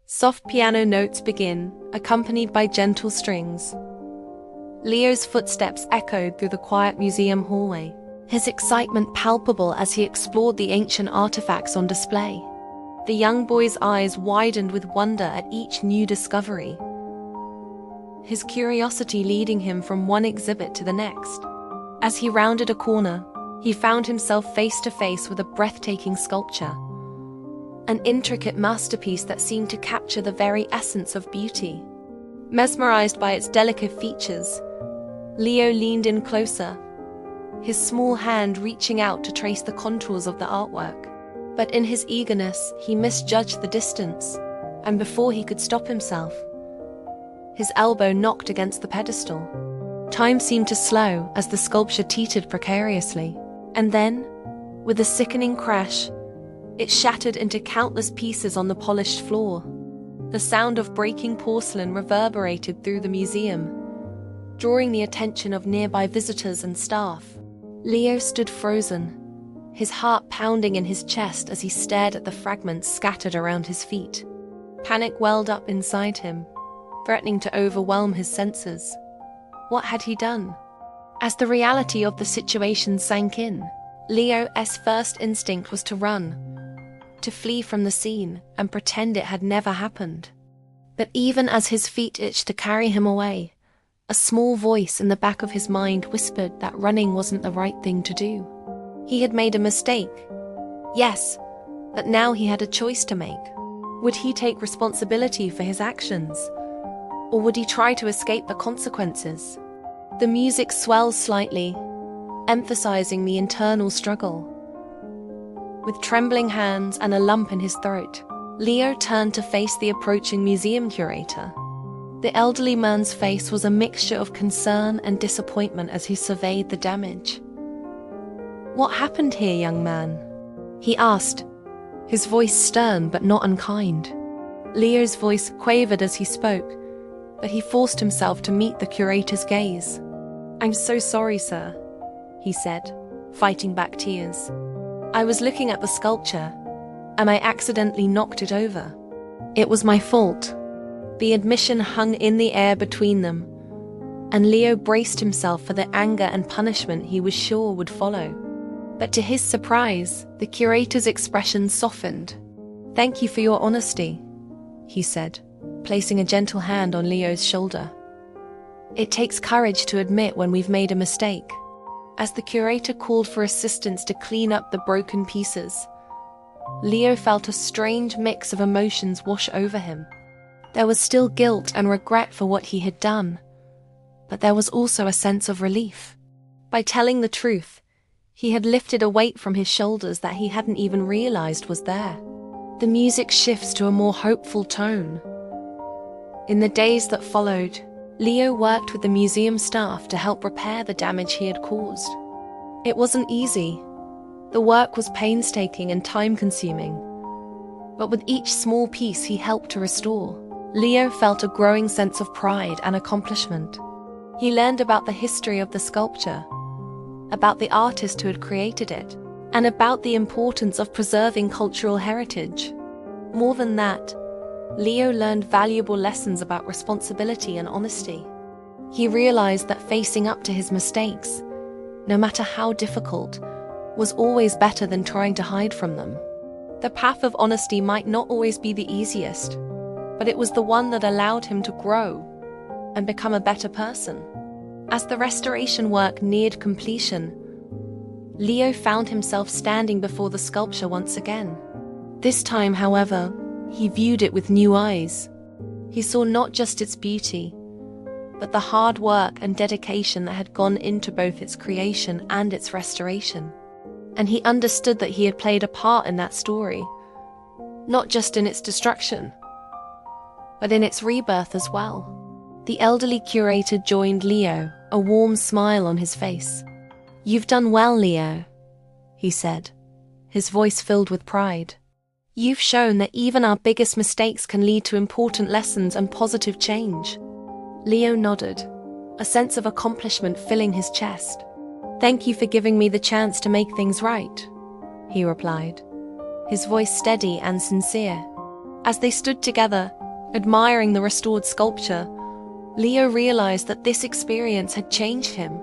Soft piano notes begin, accompanied by gentle strings. Leo's footsteps echoed through the quiet museum hallway, his excitement palpable as he explored the ancient artifacts on display. The young boy's eyes widened with wonder at each new discovery, his curiosity leading him from one exhibit to the next. As he rounded a corner, he found himself face to face with a breathtaking sculpture, an intricate masterpiece that seemed to capture the very essence of beauty. Mesmerized by its delicate features, Leo leaned in closer, his small hand reaching out to trace the contours of the artwork. But in his eagerness, he misjudged the distance, and before he could stop himself, his elbow knocked against the pedestal. Time seemed to slow as the sculpture teetered precariously, and then, with a sickening crash, it shattered into countless pieces on the polished floor. The sound of breaking porcelain reverberated through the museum, drawing the attention of nearby visitors and staff. Leo stood frozen, his heart pounding in his chest as he stared at the fragments scattered around his feet. Panic welled up inside him, threatening to overwhelm his senses. What had he done? As the reality of the situation sank in, Leo's first instinct was to run, to flee from the scene and pretend it had never happened. But even as his feet itched to carry him away, a small voice in the back of his mind whispered that running wasn't the right thing to do. He had made a mistake, yes, but now he had a choice to make. Would he take responsibility for his actions, or would he try to escape the consequences? The music swelled slightly, emphasizing the internal struggle. With trembling hands and a lump in his throat, Leo turned to face the approaching museum curator. The elderly man's face was a mixture of concern and disappointment as he surveyed the damage. "What happened here, young man?" he asked, his voice stern but not unkind. Leo's voice quavered as he spoke, but he forced himself to meet the curator's gaze. "I'm so sorry, sir," he said, fighting back tears. "I was looking at the sculpture, and I accidentally knocked it over. It was my fault." The admission hung in the air between them, and Leo braced himself for the anger and punishment he was sure would follow. But to his surprise, the curator's expression softened. "Thank you for your honesty," he said, placing a gentle hand on Leo's shoulder. "It takes courage to admit when we've made a mistake." As the curator called for assistance to clean up the broken pieces, Leo felt a strange mix of emotions wash over him. There was still guilt and regret for what he had done, but there was also a sense of relief. By telling the truth, he had lifted a weight from his shoulders that he hadn't even realized was there. The music shifts to a more hopeful tone. In the days that followed, Leo worked with the museum staff to help repair the damage he had caused. It wasn't easy. The work was painstaking and time-consuming. But with each small piece he helped to restore, Leo felt a growing sense of pride and accomplishment. He learned about the history of the sculpture, about the artist who had created it, and about the importance of preserving cultural heritage. More than that, Leo learned valuable lessons about responsibility and honesty. He realized that facing up to his mistakes, no matter how difficult, was always better than trying to hide from them. The path of honesty might not always be the easiest, but it was the one that allowed him to grow and become a better person. As the restoration work neared completion, Leo found himself standing before the sculpture once again. This time, however, he viewed it with new eyes. He saw not just its beauty, but the hard work and dedication that had gone into both its creation and its restoration. And he understood that he had played a part in that story, not just in its destruction, but in its rebirth as well. The elderly curator joined Leo, a warm smile on his face. "You've done well, Leo," he said, his voice filled with pride. "You've shown that even our biggest mistakes can lead to important lessons and positive change." Leo nodded, a sense of accomplishment filling his chest. "Thank you for giving me the chance to make things right," he replied, his voice steady and sincere. As they stood together, admiring the restored sculpture, Leo realized that this experience had changed him.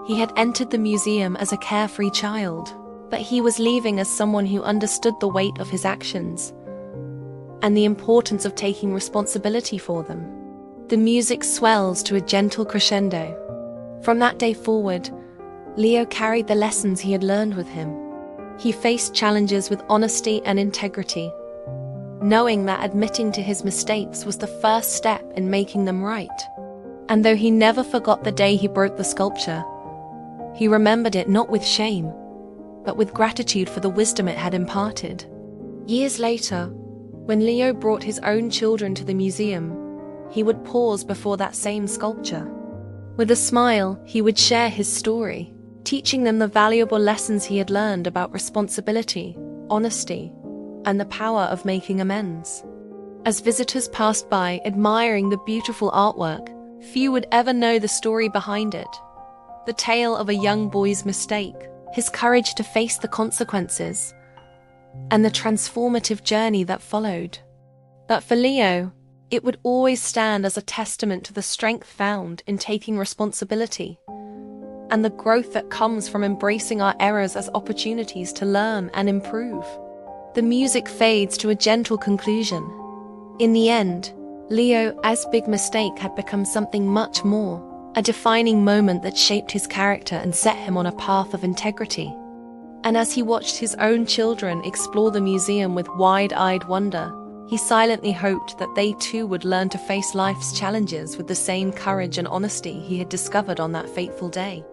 He had entered the museum as a carefree child, but he was leaving as someone who understood the weight of his actions and the importance of taking responsibility for them. The music swells to a gentle crescendo. From that day forward, Leo carried the lessons he had learned with him. He faced challenges with honesty and integrity, knowing that admitting to his mistakes was the first step in making them right. And though he never forgot the day he broke the sculpture, he remembered it not with shame, but with gratitude for the wisdom it had imparted. Years later, when Leo brought his own children to the museum, he would pause before that same sculpture. With a smile, he would share his story, teaching them the valuable lessons he had learned about responsibility, honesty, and the power of making amends. As visitors passed by, admiring the beautiful artwork, few would ever know the story behind it. The tale of a young boy's mistake, his courage to face the consequences, and the transformative journey that followed. But for Leo, it would always stand as a testament to the strength found in taking responsibility and the growth that comes from embracing our errors as opportunities to learn and improve. The music fades to a gentle conclusion. In the end, Leo's big mistake had become something much more, a defining moment that shaped his character and set him on a path of integrity. And as he watched his own children explore the museum with wide-eyed wonder, he silently hoped that they too would learn to face life's challenges with the same courage and honesty he had discovered on that fateful day.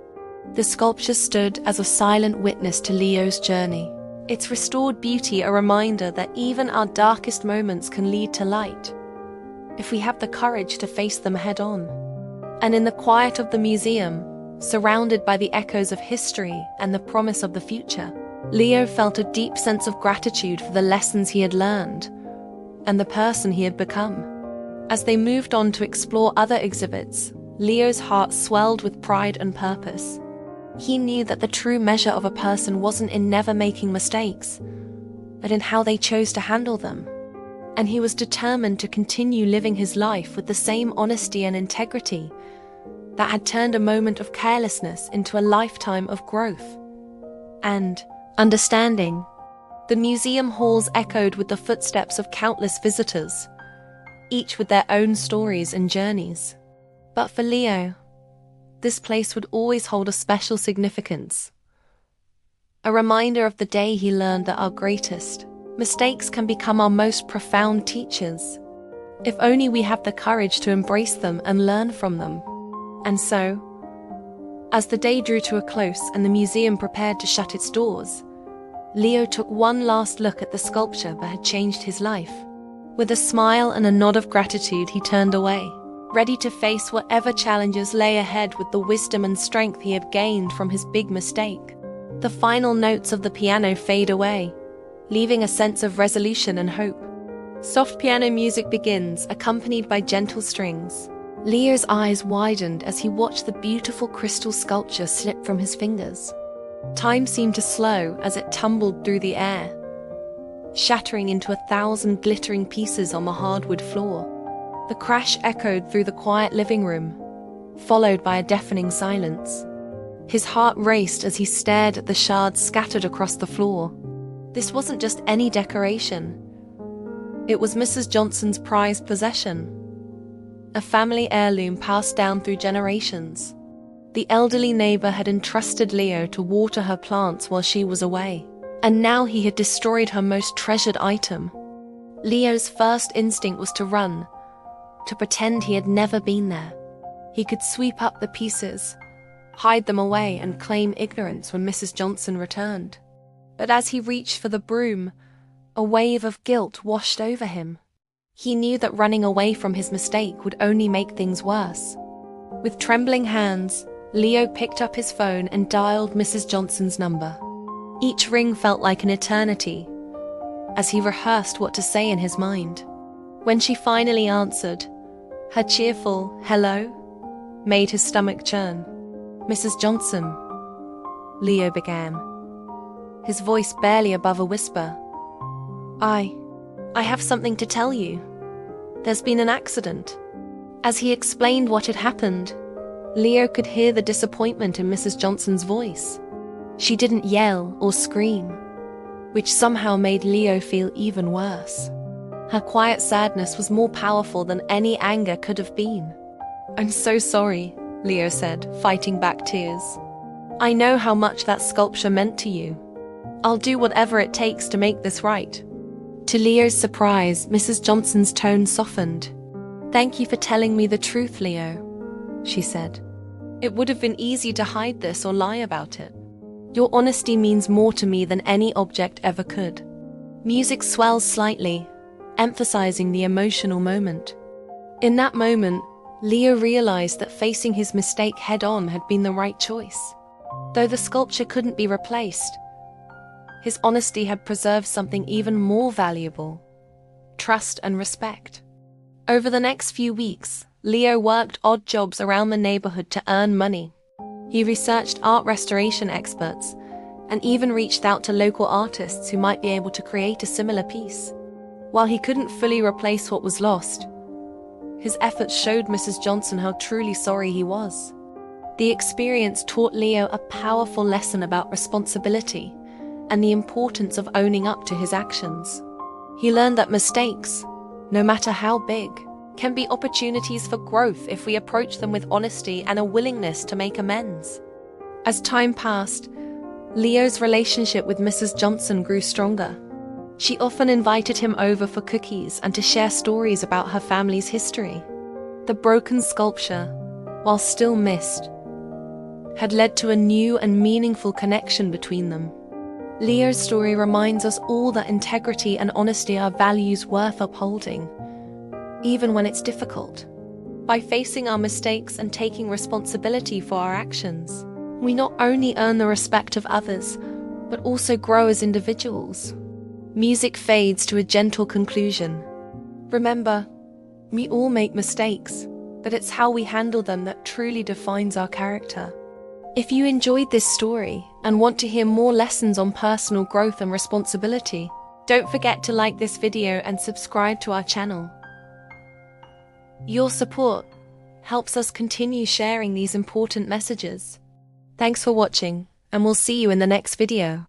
The sculpture stood as a silent witness to Leo's journey, its restored beauty a reminder that even our darkest moments can lead to light, if we have the courage to face them head-on. And in the quiet of the museum, surrounded by the echoes of history and the promise of the future, Leo felt a deep sense of gratitude for the lessons he had learned and the person he had become. As they moved on to explore other exhibits, Leo's heart swelled with pride and purpose. He knew that the true measure of a person wasn't in never making mistakes, but in how they chose to handle them. And he was determined to continue living his life with the same honesty and integrity that had turned a moment of carelessness into a lifetime of growth and understanding. The museum halls echoed with the footsteps of countless visitors, each with their own stories and journeys. But for Leo, this place would always hold a special significance, a reminder of the day he learned that our greatest mistakes can become our most profound teachers, if only we have the courage to embrace them and learn from them. And so, as the day drew to a close and the museum prepared to shut its doors, Leo took one last look at the sculpture that had changed his life. With a smile and a nod of gratitude, he turned away, ready to face whatever challenges lay ahead with the wisdom and strength he had gained from his big mistake. The final notes of the piano fade away, leaving a sense of resolution and hope. Soft piano music begins, accompanied by gentle strings. Leo's eyes widened as he watched the beautiful crystal sculpture slip from his fingers. Time seemed to slow as it tumbled through the air, shattering into 1,000 glittering pieces on the hardwood floor. The crash echoed through the quiet living room, followed by a deafening silence. His heart raced as he stared at the shards scattered across the floor. This wasn't just any decoration. It was Mrs. Johnson's prized possession, a family heirloom passed down through generations. The elderly neighbor had entrusted Leo to water her plants while she was away, and now he had destroyed her most treasured item. Leo's first instinct was to run, to pretend he had never been there. He could sweep up the pieces, hide them away, and claim ignorance when Mrs. Johnson returned. But as he reached for the broom, a wave of guilt washed over him. He knew that running away from his mistake would only make things worse. With trembling hands, Leo picked up his phone and dialed Mrs. Johnson's number. Each ring felt like an eternity, as he rehearsed what to say in his mind. When she finally answered, her cheerful "hello" made his stomach churn. "Mrs. Johnson," Leo began, his voice barely above a whisper. I have something to tell you. There's been an accident." As he explained what had happened, Leo could hear the disappointment in Mrs. Johnson's voice. She didn't yell or scream, which somehow made Leo feel even worse. Her quiet sadness was more powerful than any anger could have been. "I'm so sorry," Leo said, fighting back tears. "I know how much that sculpture meant to you. I'll do whatever it takes to make this right." To Leo's surprise, Mrs. Johnson's tone softened. "Thank you for telling me the truth, Leo," she said. "It would have been easy to hide this or lie about it. Your honesty means more to me than any object ever could." Music swells slightly, emphasizing the emotional moment. In that moment, Leo realized that facing his mistake head-on had been the right choice. Though the sculpture couldn't be replaced, his honesty had preserved something even more valuable: trust and respect. Over the next few weeks, Leo worked odd jobs around the neighborhood to earn money. He researched art restoration experts and even reached out to local artists who might be able to create a similar piece. While he couldn't fully replace what was lost, his efforts showed Mrs. Johnson how truly sorry he was. The experience taught Leo a powerful lesson about responsibility and the importance of owning up to his actions. He learned that mistakes, no matter how big, can be opportunities for growth if we approach them with honesty and a willingness to make amends. As time passed, Leo's relationship with Mrs. Johnson grew stronger. She often invited him over for cookies and to share stories about her family's history. The broken sculpture, while still missed, had led to a new and meaningful connection between them. Leo's story reminds us all that integrity and honesty are values worth upholding, even when it's difficult. By facing our mistakes and taking responsibility for our actions, we not only earn the respect of others, but also grow as individuals. Music fades to a gentle conclusion. Remember, we all make mistakes, but it's how we handle them that truly defines our character. If you enjoyed this story and want to hear more lessons on personal growth and responsibility, don't forget to like this video and subscribe to our channel. Your support helps us continue sharing these important messages. Thanks for watching, and we'll see you in the next video.